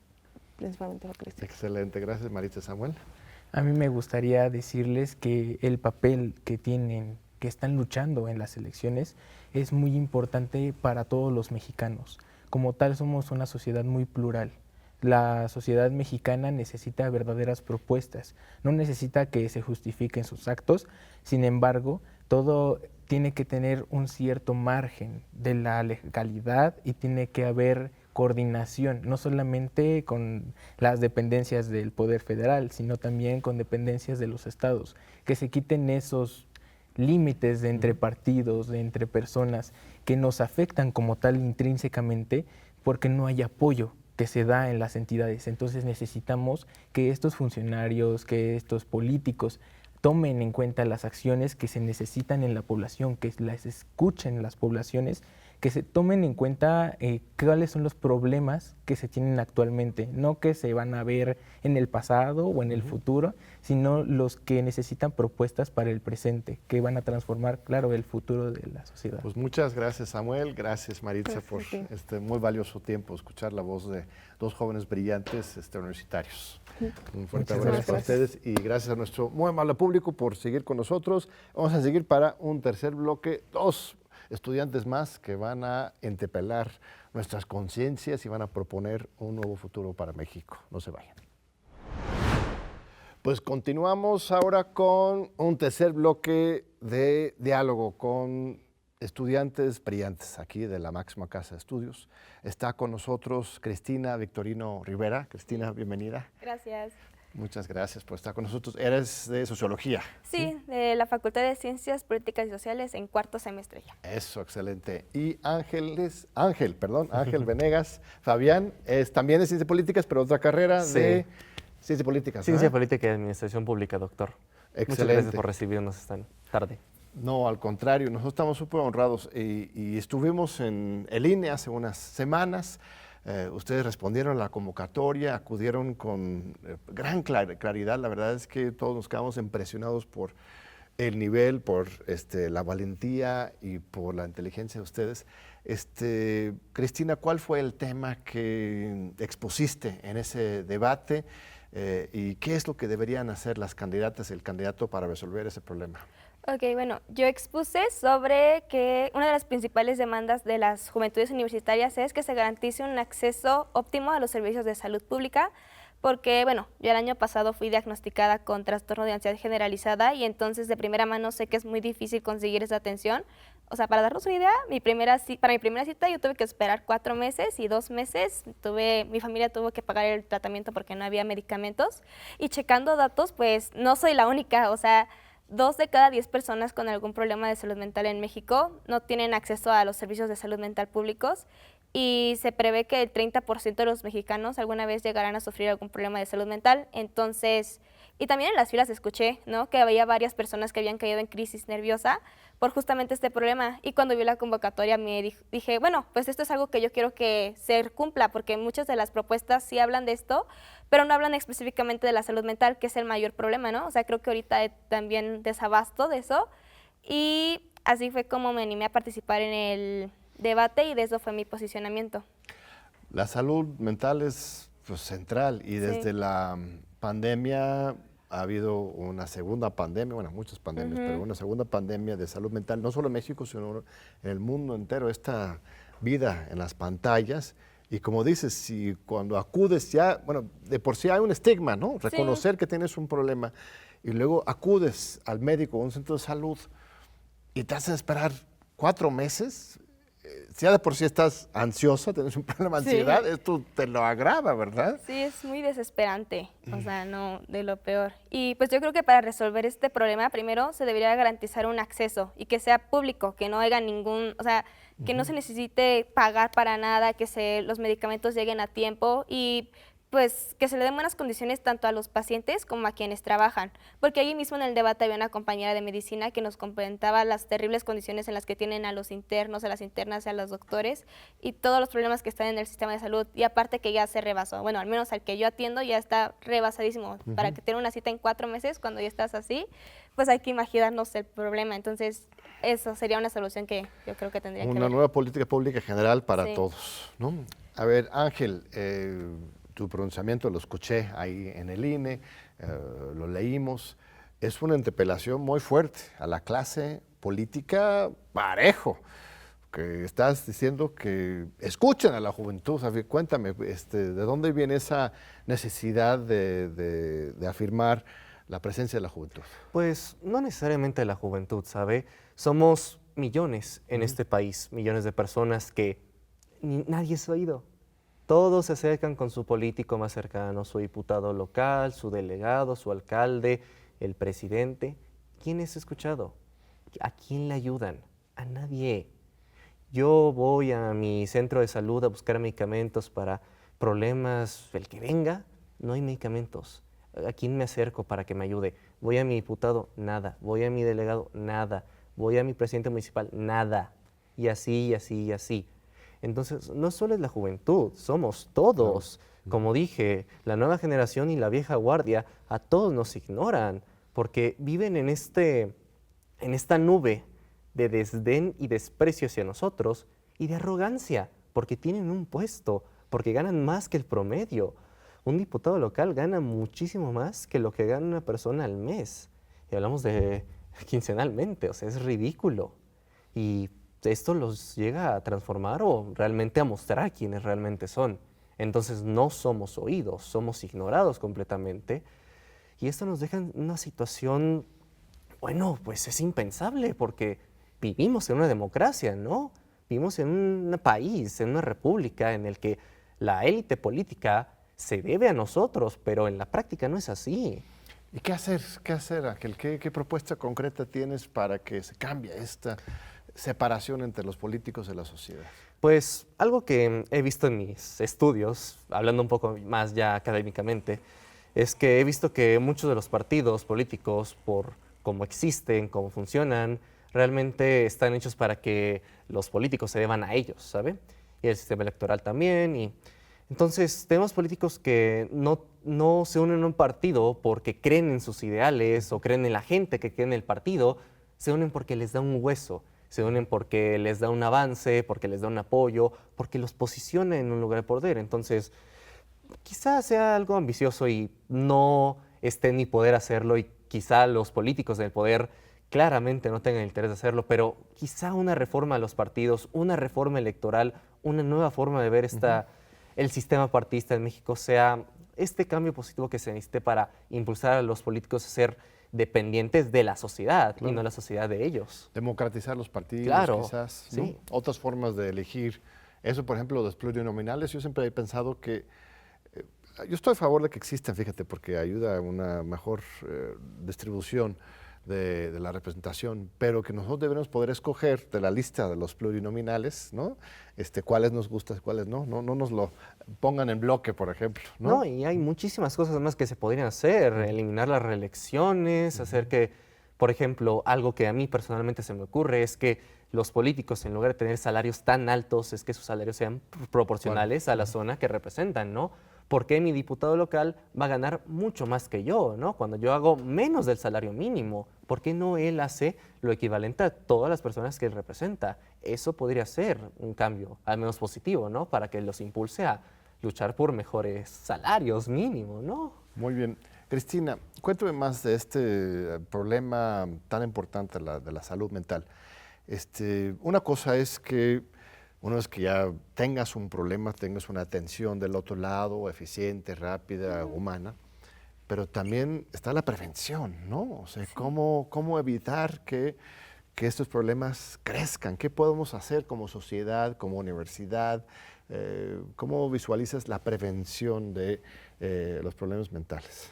principalmente lo que les digo. Excelente, gracias Maritza. Samuel. A mí me gustaría decirles que el papel que tienen, que están luchando en las elecciones, es muy importante para todos los mexicanos. Como tal, somos una sociedad muy plural. La sociedad mexicana necesita verdaderas propuestas, no necesita que se justifiquen sus actos, sin embargo, todo tiene que tener un cierto margen de la legalidad y tiene que haber coordinación, no solamente con las dependencias del Poder Federal, sino también con dependencias de los estados, que se quiten esos límites de entre partidos, de entre personas que nos afectan como tal intrínsecamente porque no hay apoyo que se da en las entidades. Entonces necesitamos que estos funcionarios, que estos políticos tomen en cuenta las acciones que se necesitan en la población, que las escuchen las poblaciones, que se tomen en cuenta cuáles son los problemas que se tienen actualmente, no que se van a ver en el pasado o en el futuro, sino los que necesitan propuestas para el presente, que van a transformar, claro, el futuro de la sociedad. Pues muchas gracias Samuel, gracias Maritza por este muy valioso tiempo, escuchar la voz de dos jóvenes brillantes universitarios. Un fuerte abrazo para ustedes y gracias a nuestro muy amable público por seguir con nosotros. Vamos a seguir para un tercer bloque, dos estudiantes más que van a interpelar nuestras conciencias y van a proponer un nuevo futuro para México. No se vayan. Pues continuamos ahora con un tercer bloque de diálogo con estudiantes brillantes aquí de la máxima casa de estudios. Está con nosotros Cristina Victorino Rivera. Cristina, bienvenida. Gracias. Muchas gracias por estar con nosotros. Eres de Sociología. Sí, de la Facultad de Ciencias Políticas y Sociales en cuarto semestre ya. Eso, excelente. Y Ángel Venegas Fabián, también de Ciencias Políticas, pero otra carrera de Ciencias Políticas. Ciencia Política y Administración Pública, doctor. Excelente. Muchas gracias por recibirnos esta tarde. No, al contrario, nosotros estamos súper honrados y estuvimos en el INE hace unas semanas. Ustedes respondieron a la convocatoria, acudieron con gran claridad. La verdad es que todos nos quedamos impresionados por el nivel, por la valentía y por la inteligencia de ustedes. Cristina, ¿cuál fue el tema que expusiste en ese debate y qué es lo que deberían hacer las candidatas y el candidato para resolver ese problema? Ok, bueno, yo expuse sobre que una de las principales demandas de las juventudes universitarias es que se garantice un acceso óptimo a los servicios de salud pública, porque, bueno, yo el año pasado fui diagnosticada con trastorno de ansiedad generalizada y entonces de primera mano sé que es muy difícil conseguir esa atención. O sea, para darnos una idea, para mi primera cita yo tuve que esperar 4 meses y 2 meses mi familia tuvo que pagar el tratamiento porque no había medicamentos. Y checando datos, pues no soy la única, o sea, 2 de cada 10 personas con algún problema de salud mental en México no tienen acceso a los servicios de salud mental públicos y se prevé que el 30% de los mexicanos alguna vez llegarán a sufrir algún problema de salud mental. Entonces, y también en las filas escuché, ¿no?, que había varias personas que habían caído en crisis nerviosa por justamente este problema. Y cuando vi la convocatoria me dije, bueno, pues esto es algo que yo quiero que se cumpla, porque muchas de las propuestas sí hablan de esto, pero no hablan específicamente de la salud mental, que es el mayor problema, ¿no? O sea, creo que ahorita hay también desabasto de eso. Y así fue como me animé a participar en debate y de eso fue mi posicionamiento. La salud mental es pues, central y desde la pandemia ha habido una segunda pandemia, bueno, muchas pandemias, pero una segunda pandemia de salud mental, no solo en México, sino en el mundo entero, esta vida en las pantallas. Y como dices, si cuando acudes ya, bueno, de por sí hay un estigma, ¿no? Reconocer que tienes un problema y luego acudes al médico o a un centro de salud y te hacen esperar 4 meses, si ya de por sí estás ansiosa, tienes un problema de ansiedad, esto te lo agrava, ¿verdad? Sí, es muy desesperante, o sea, no, de lo peor. Y pues yo creo que para resolver este problema, primero se debería garantizar un acceso y que sea público, que no haya ningún, o sea, que no se necesite pagar para nada, que los medicamentos lleguen a tiempo y pues que se le den buenas condiciones tanto a los pacientes como a quienes trabajan. Porque allí mismo en el debate había una compañera de medicina que nos comentaba las terribles condiciones en las que tienen a los internos, a las internas y a los doctores y todos los problemas que están en el sistema de salud. Y aparte que ya se rebasó, bueno, al menos al que yo atiendo ya está rebasadísimo. Para que tenga una cita en 4 meses, cuando ya estás así, pues hay que imaginarnos el problema. Entonces, eso sería una solución que yo creo que tendría que haber. Una nueva política pública general para todos, ¿no? A ver, Ángel, tu pronunciamiento lo escuché ahí en el INE, lo leímos. Es una interpelación muy fuerte a la clase política parejo, que estás diciendo que escuchen a la juventud. A ver, cuéntame, ¿de dónde viene esa necesidad de afirmar la presencia de la juventud? Pues no necesariamente de la juventud, ¿sabe? Somos millones en este país, millones de personas que nadie se ha oído. Todos se acercan con su político más cercano, su diputado local, su delegado, su alcalde, el presidente. ¿Quién es escuchado? ¿A quién le ayudan? A nadie. Yo voy a mi centro de salud a buscar medicamentos para problemas, el que venga, no hay medicamentos. ¿A quién me acerco para que me ayude? Voy a mi diputado, nada. Voy a mi delegado, nada. Voy a mi presidente municipal, nada. Y así, y así, y así. Entonces, no solo es la juventud, somos todos. Como dije, la nueva generación y la vieja guardia, a todos nos ignoran, porque viven en esta nube de desdén y desprecio hacia nosotros y de arrogancia, porque tienen un puesto, porque ganan más que el promedio. Un diputado local gana muchísimo más que lo que gana una persona al mes. Y hablamos de quincenalmente, o sea, es ridículo. Y esto los llega a transformar o realmente a mostrar quiénes realmente son. Entonces no somos oídos, somos ignorados completamente. Y esto nos deja en una situación, bueno, pues es impensable porque vivimos en una democracia, ¿no? Vivimos en un país, en una república en el que la élite política se debe a nosotros, pero en la práctica no es así. ¿Y qué hacer? ¿Qué hacer, Ángel? ¿Qué propuesta concreta tienes para que se cambie esta separación entre los políticos y la sociedad? Pues algo que he visto en mis estudios, hablando un poco más ya académicamente, es que he visto que muchos de los partidos políticos, por cómo existen, cómo funcionan, realmente están hechos para que los políticos se deban a ellos, ¿sabe? Y el sistema electoral también. Y entonces tenemos políticos que no se unen a un partido porque creen en sus ideales o creen en la gente que cree en el partido, se unen porque les da un hueso. Se unen porque les da un avance, porque les da un apoyo, porque los posiciona en un lugar de poder. Entonces, quizás sea algo ambicioso y no esté ni poder hacerlo, y quizá los políticos del poder claramente no tengan interés de hacerlo, pero quizá una reforma a los partidos, una reforma electoral, una nueva forma de ver el sistema partidista en México sea este cambio positivo que se necesite para impulsar a los políticos a ser dependientes de la sociedad y no la sociedad de ellos. Democratizar los partidos, Claro, quizás, ¿no? sí. Otras formas de elegir. Eso, por ejemplo, los plurinominales, yo siempre he pensado que yo estoy a favor de que existan, fíjate, porque ayuda a una mejor distribución de la representación, pero que nosotros debemos poder escoger de la lista de los plurinominales, ¿no? Cuáles nos gustan, cuáles no nos lo pongan en bloque, por ejemplo, ¿no? No, y hay muchísimas cosas más que se podrían hacer, eliminar las reelecciones, hacer que, por ejemplo, algo que a mí personalmente se me ocurre es que los políticos, en lugar de tener salarios tan altos, es que sus salarios sean proporcionales a la zona que representan, ¿no? ¿Por qué mi diputado local va a ganar mucho más que yo, ¿no? Cuando yo hago menos del salario mínimo? ¿Por qué no él hace lo equivalente a todas las personas que él representa? Eso podría ser un cambio, al menos positivo, ¿no? Para que los impulse a luchar por mejores salarios mínimos, ¿no? Muy bien. Cristina, cuéntame más de este problema tan importante de la salud mental. Una cosa es que una vez que ya tengas un problema, tengas una atención del otro lado, eficiente, rápida, humana, pero también está la prevención, ¿no? O sea, cómo evitar que estos problemas crezcan. ¿Qué podemos hacer como sociedad, como universidad? ¿Cómo visualizas la prevención de los problemas mentales?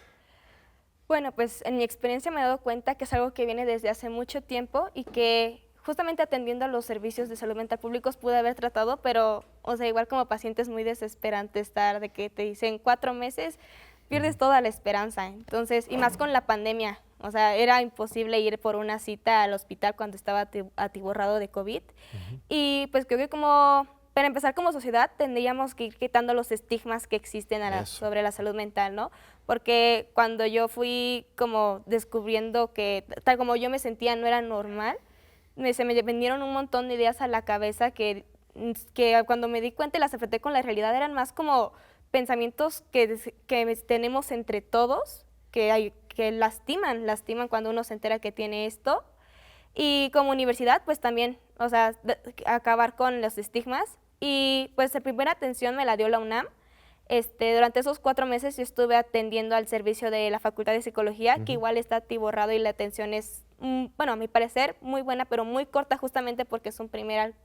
Bueno, pues en mi experiencia me he dado cuenta que es algo que viene desde hace mucho tiempo y que justamente atendiendo a los servicios de salud mental públicos pude haber tratado, pero, o sea, igual como paciente es muy desesperante estar de que te dicen 4 meses, pierdes toda la esperanza. Entonces, y más con la pandemia, o sea, era imposible ir por una cita al hospital cuando estaba atiborrado de COVID. Y pues creo que como, para empezar como sociedad, tendríamos que ir quitando los estigmas que existen sobre la salud mental, ¿no? Porque cuando yo fui como descubriendo que tal como yo me sentía no era normal, se me vinieron un montón de ideas a la cabeza que cuando me di cuenta y las enfrenté con la realidad eran más como pensamientos que tenemos entre todos, que lastiman cuando uno se entera que tiene esto. Y como universidad, pues también, o sea, acabar con los estigmas. Y pues la primera atención me la dio la UNAM. Durante esos 4 meses yo estuve atendiendo al servicio de la Facultad de Psicología, que igual está atiborrado y la atención es, bueno, a mi parecer, muy buena, pero muy corta justamente porque es un primer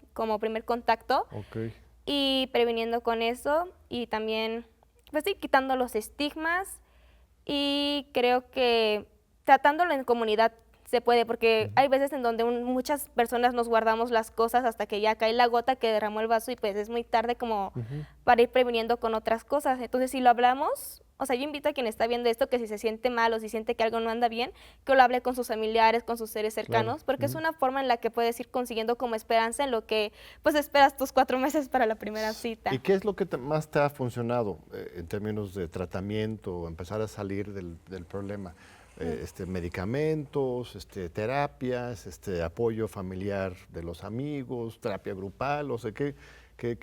contacto. Okay. Y previniendo con eso y también, pues sí, quitando los estigmas y creo que tratándolo en comunidad se puede, porque hay veces en donde muchas personas nos guardamos las cosas hasta que ya cae la gota que derramó el vaso y pues es muy tarde como para ir previniendo con otras cosas. Entonces, si lo hablamos, o sea, yo invito a quien está viendo esto que si se siente mal o si siente que algo no anda bien, que lo hable con sus familiares, con sus seres cercanos, porque es una forma en la que puedes ir consiguiendo como esperanza en lo que pues esperas tus 4 meses para la primera cita. ¿Y qué es lo que más te ha funcionado en términos de tratamiento, empezar a salir del problema? Medicamentos, terapias, apoyo familiar de los amigos, terapia grupal, o sea, ¿qué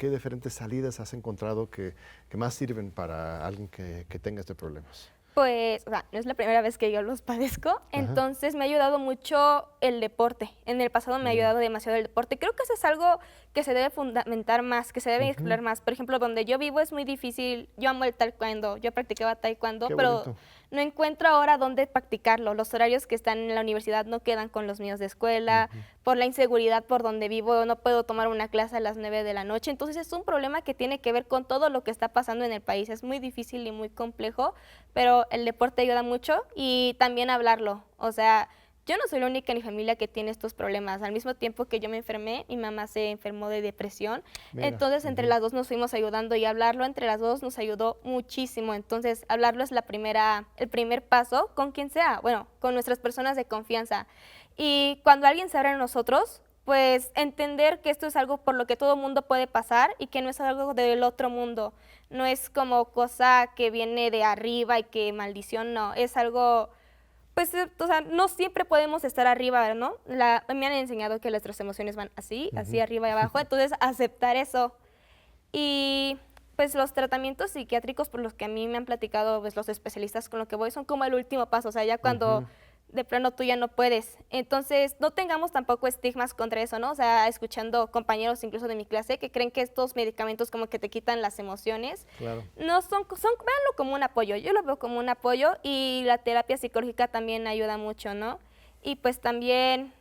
diferentes salidas has encontrado que más sirven para alguien que tenga este problemas? Pues, o sea, no es la primera vez que yo los padezco, entonces me ha ayudado mucho el deporte. En el pasado me ha ayudado demasiado el deporte. Creo que eso es algo que se debe fundamentar más, que se debe explorar más. Por ejemplo, donde yo vivo es muy difícil. Yo amo el taekwondo, yo practicaba taekwondo, pero no encuentro ahora dónde practicarlo. Los horarios que están en la universidad no quedan con los míos de escuela. Por la inseguridad por donde vivo, no puedo tomar una clase a las 9 de la noche. Entonces es un problema que tiene que ver con todo lo que está pasando en el país. Es muy difícil y muy complejo, pero el deporte ayuda mucho y también hablarlo. O sea, yo no soy la única en mi familia que tiene estos problemas. Al mismo tiempo que yo me enfermé, mi mamá se enfermó de depresión. Mira. Entonces, entre las dos nos fuimos ayudando y hablarlo entre las dos nos ayudó muchísimo. Entonces, hablarlo es el primer paso con quien sea, bueno, con nuestras personas de confianza. Y cuando alguien se abre a nosotros, pues entender que esto es algo por lo que todo mundo puede pasar y que no es algo del otro mundo. No es como cosa que viene de arriba y que maldición, no. Es algo, pues, o sea, no siempre podemos estar arriba, ¿no? Me han enseñado que nuestras emociones van así, así arriba y abajo. Entonces, aceptar eso. Y pues los tratamientos psiquiátricos por los que a mí me han platicado pues, los especialistas con lo que voy son como el último paso. O sea, ya cuando de plano tú ya no puedes. Entonces, no tengamos tampoco estigmas contra eso, ¿no? O sea, escuchando compañeros incluso de mi clase que creen que estos medicamentos como que te quitan las emociones. Claro. No véanlo como un apoyo. Yo lo veo como un apoyo y la terapia psicológica también ayuda mucho, ¿no? Y pues también,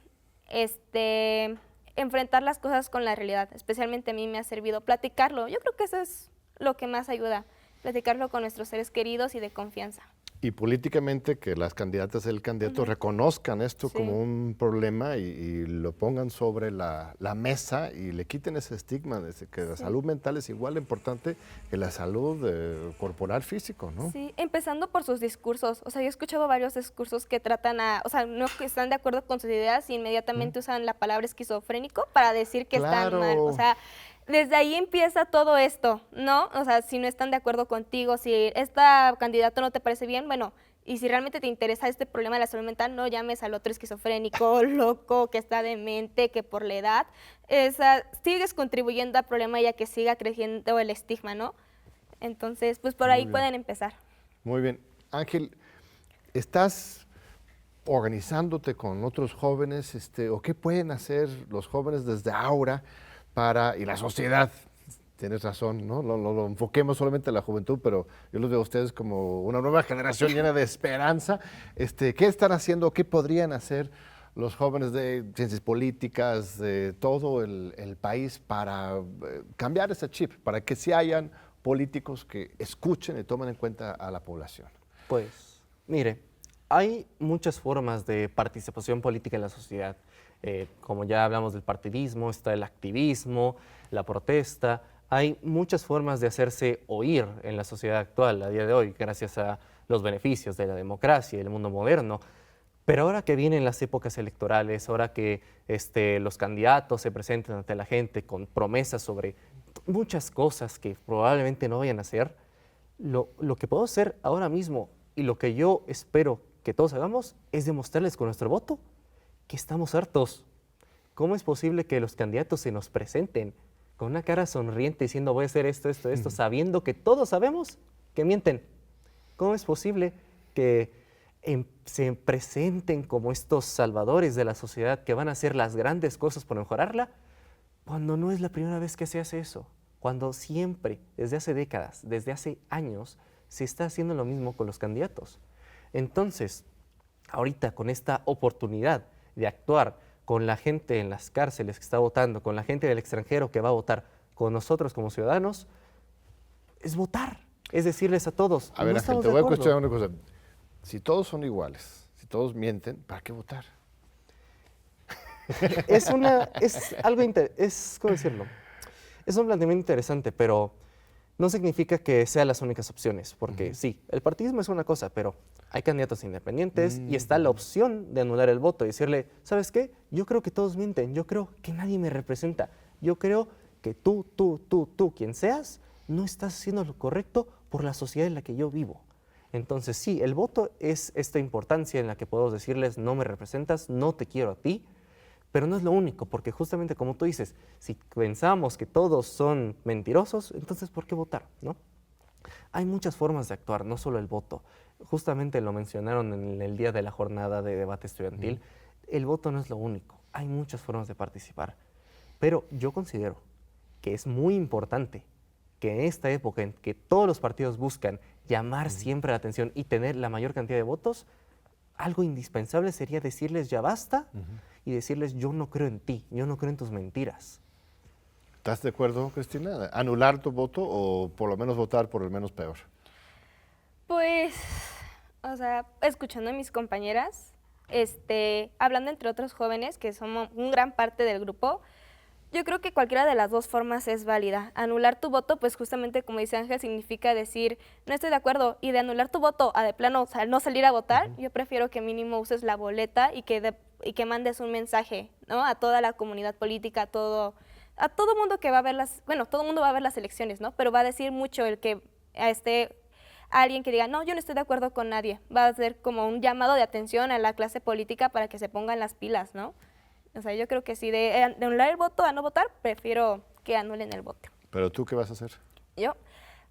enfrentar las cosas con la realidad. Especialmente a mí me ha servido platicarlo. Yo creo que eso es lo que más ayuda. Platicarlo con nuestros seres queridos y de confianza. Y políticamente que las candidatas y el candidato reconozcan esto como un problema y lo pongan sobre la mesa y le quiten ese estigma de que la salud mental es igual de importante que la salud corporal físico, ¿no? Sí, empezando por sus discursos. O sea, yo he escuchado varios discursos que tratan o sea, no que están de acuerdo con sus ideas y inmediatamente usan la palabra esquizofrénico para decir que están mal. O sea, desde ahí empieza todo esto, ¿no? O sea, si no están de acuerdo contigo, si esta candidato no te parece bien, bueno, y si realmente te interesa este problema de la salud mental, no llames al otro esquizofrénico, loco, que está demente, que por la edad, sigues contribuyendo al problema y a que siga creciendo el estigma, ¿no? Entonces, pues por ahí pueden empezar. Muy bien. Ángel, ¿estás organizándote con otros jóvenes o qué pueden hacer los jóvenes desde ahora y la sociedad? Tienes razón, ¿no? Lo enfoquemos solamente a la juventud, pero yo los veo a ustedes como una nueva generación llena de esperanza. ¿Qué están haciendo? ¿Qué podrían hacer los jóvenes de ciencias políticas, de todo el país para cambiar ese chip, para que sí hayan políticos que escuchen y tomen en cuenta a la población? Pues, mire, hay muchas formas de participación política en la sociedad. Como ya hablamos del partidismo, está el activismo, la protesta. Hay muchas formas de hacerse oír en la sociedad actual a día de hoy, gracias a los beneficios de la democracia y el mundo moderno. Pero ahora que vienen las épocas electorales, ahora que los candidatos se presenten ante la gente con promesas sobre muchas cosas que probablemente no vayan a hacer, lo que puedo hacer ahora mismo y lo que yo espero que todos hagamos es demostrarles con nuestro voto que estamos hartos. ¿Cómo es posible que los candidatos se nos presenten con una cara sonriente diciendo voy a hacer esto, sabiendo que todos sabemos que mienten? ¿Cómo es posible que se presenten como estos salvadores de la sociedad que van a hacer las grandes cosas por mejorarla, cuando no es la primera vez que se hace eso? Cuando siempre, desde hace décadas, desde hace años, se está haciendo lo mismo con los candidatos. Entonces, ahorita con esta oportunidad de actuar con la gente en las cárceles que está votando, con la gente del extranjero que va a votar, con nosotros como ciudadanos, es votar. Es decirles a todos, a ver, no Ángel, estamos te de voy a acuerdo. cuestionar una cosa. Si todos son iguales, si todos mienten, ¿para qué votar? ¿Cómo decirlo? Es un planteamiento interesante, pero no significa que sean las únicas opciones, porque sí, el partidismo es una cosa, pero hay candidatos independientes y está la opción de anular el voto y decirle, ¿sabes qué? Yo creo que todos mienten, yo creo que nadie me representa, yo creo que tú, quien seas, no estás haciendo lo correcto por la sociedad en la que yo vivo. Entonces sí, el voto es esta importancia en la que podemos decirles, no me representas, no te quiero a ti, pero no es lo único, porque justamente como tú dices, si pensamos que todos son mentirosos, entonces ¿por qué votar? ¿No? Hay muchas formas de actuar, no solo el voto. Justamente lo mencionaron en el día de la jornada de debate estudiantil. El voto no es lo único, hay muchas formas de participar. Pero yo considero que es muy importante que en esta época en que todos los partidos buscan llamar siempre la atención y tener la mayor cantidad de votos, algo indispensable sería decirles ya basta y decirles yo no creo en ti, yo no creo en tus mentiras. ¿Estás de acuerdo, Cristina? ¿Anular tu voto o por lo menos votar por el menos peor? Pues, o sea, escuchando a mis compañeras, hablando entre otros jóvenes que somos una gran parte del grupo, yo creo que cualquiera de las dos formas es válida. Anular tu voto, pues justamente como dice Ángel, significa decir, no estoy de acuerdo, y de anular tu voto a de plano, o sea, no salir a votar, yo prefiero que mínimo uses la boleta y que mandes un mensaje, ¿no? A toda la comunidad política, a todo mundo que va a ver todo el mundo va a ver las elecciones, ¿no? Pero va a decir mucho el que alguien que diga, no, yo no estoy de acuerdo con nadie. Va a ser como un llamado de atención a la clase política para que se pongan las pilas, ¿no? O sea, yo creo que sí, de anular el voto a no votar, prefiero que anulen el voto. ¿Pero tú qué vas a hacer?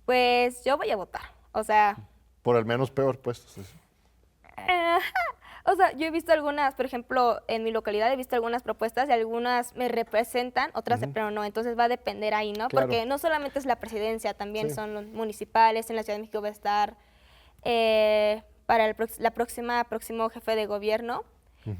Pues yo voy a votar, o sea... Por el menos peor, pues. O sea, yo he visto algunas, por ejemplo, en mi localidad he visto algunas propuestas y algunas me representan, otras de plano no, entonces va a depender ahí, ¿no? Claro. Porque no solamente es la presidencia, también Sí. son los municipales, en la Ciudad de México va a estar para el próximo jefe de gobierno.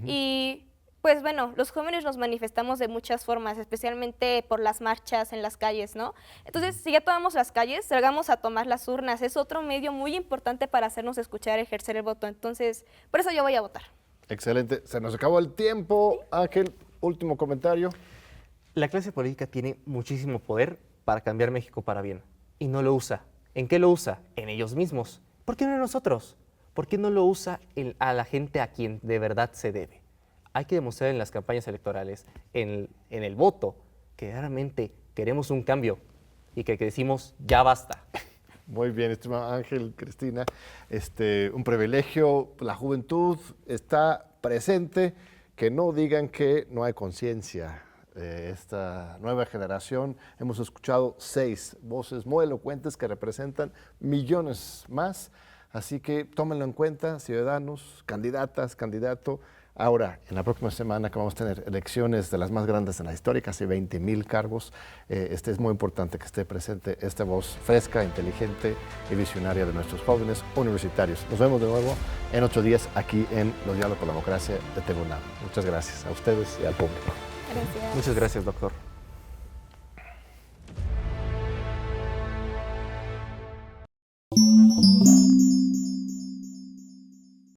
Y pues bueno, los jóvenes nos manifestamos de muchas formas, especialmente por las marchas en las calles, ¿no? Entonces, si ya tomamos las calles, salgamos a tomar las urnas. Es otro medio muy importante para hacernos escuchar, ejercer el voto. Entonces, por eso yo voy a votar. Excelente. Se nos acabó el tiempo. Ángel, último comentario. La clase política tiene muchísimo poder para cambiar México para bien y no lo usa. ¿En qué lo usa? En ellos mismos. ¿Por qué no en nosotros? ¿Por qué no lo usa a la gente a quien de verdad se debe? Hay que demostrar en las campañas electorales, en el voto, que realmente queremos un cambio y que decimos, ya basta. Muy bien, estimado Ángel, Cristina. Un privilegio, la juventud está presente, que no digan que no hay conciencia. Esta nueva generación, hemos escuchado 6 voces muy elocuentes que representan millones más, así que tómenlo en cuenta, ciudadanos, candidatas, candidato. Ahora, en la próxima semana que vamos a tener elecciones de las más grandes en la historia, casi 20,000 cargos, es muy importante que esté presente esta voz fresca, inteligente y visionaria de nuestros jóvenes universitarios. Nos vemos de nuevo en 8 días aquí en Los Diálogos por la Democracia de TV UNAM. Muchas gracias a ustedes y al público. Gracias. Muchas gracias, doctor.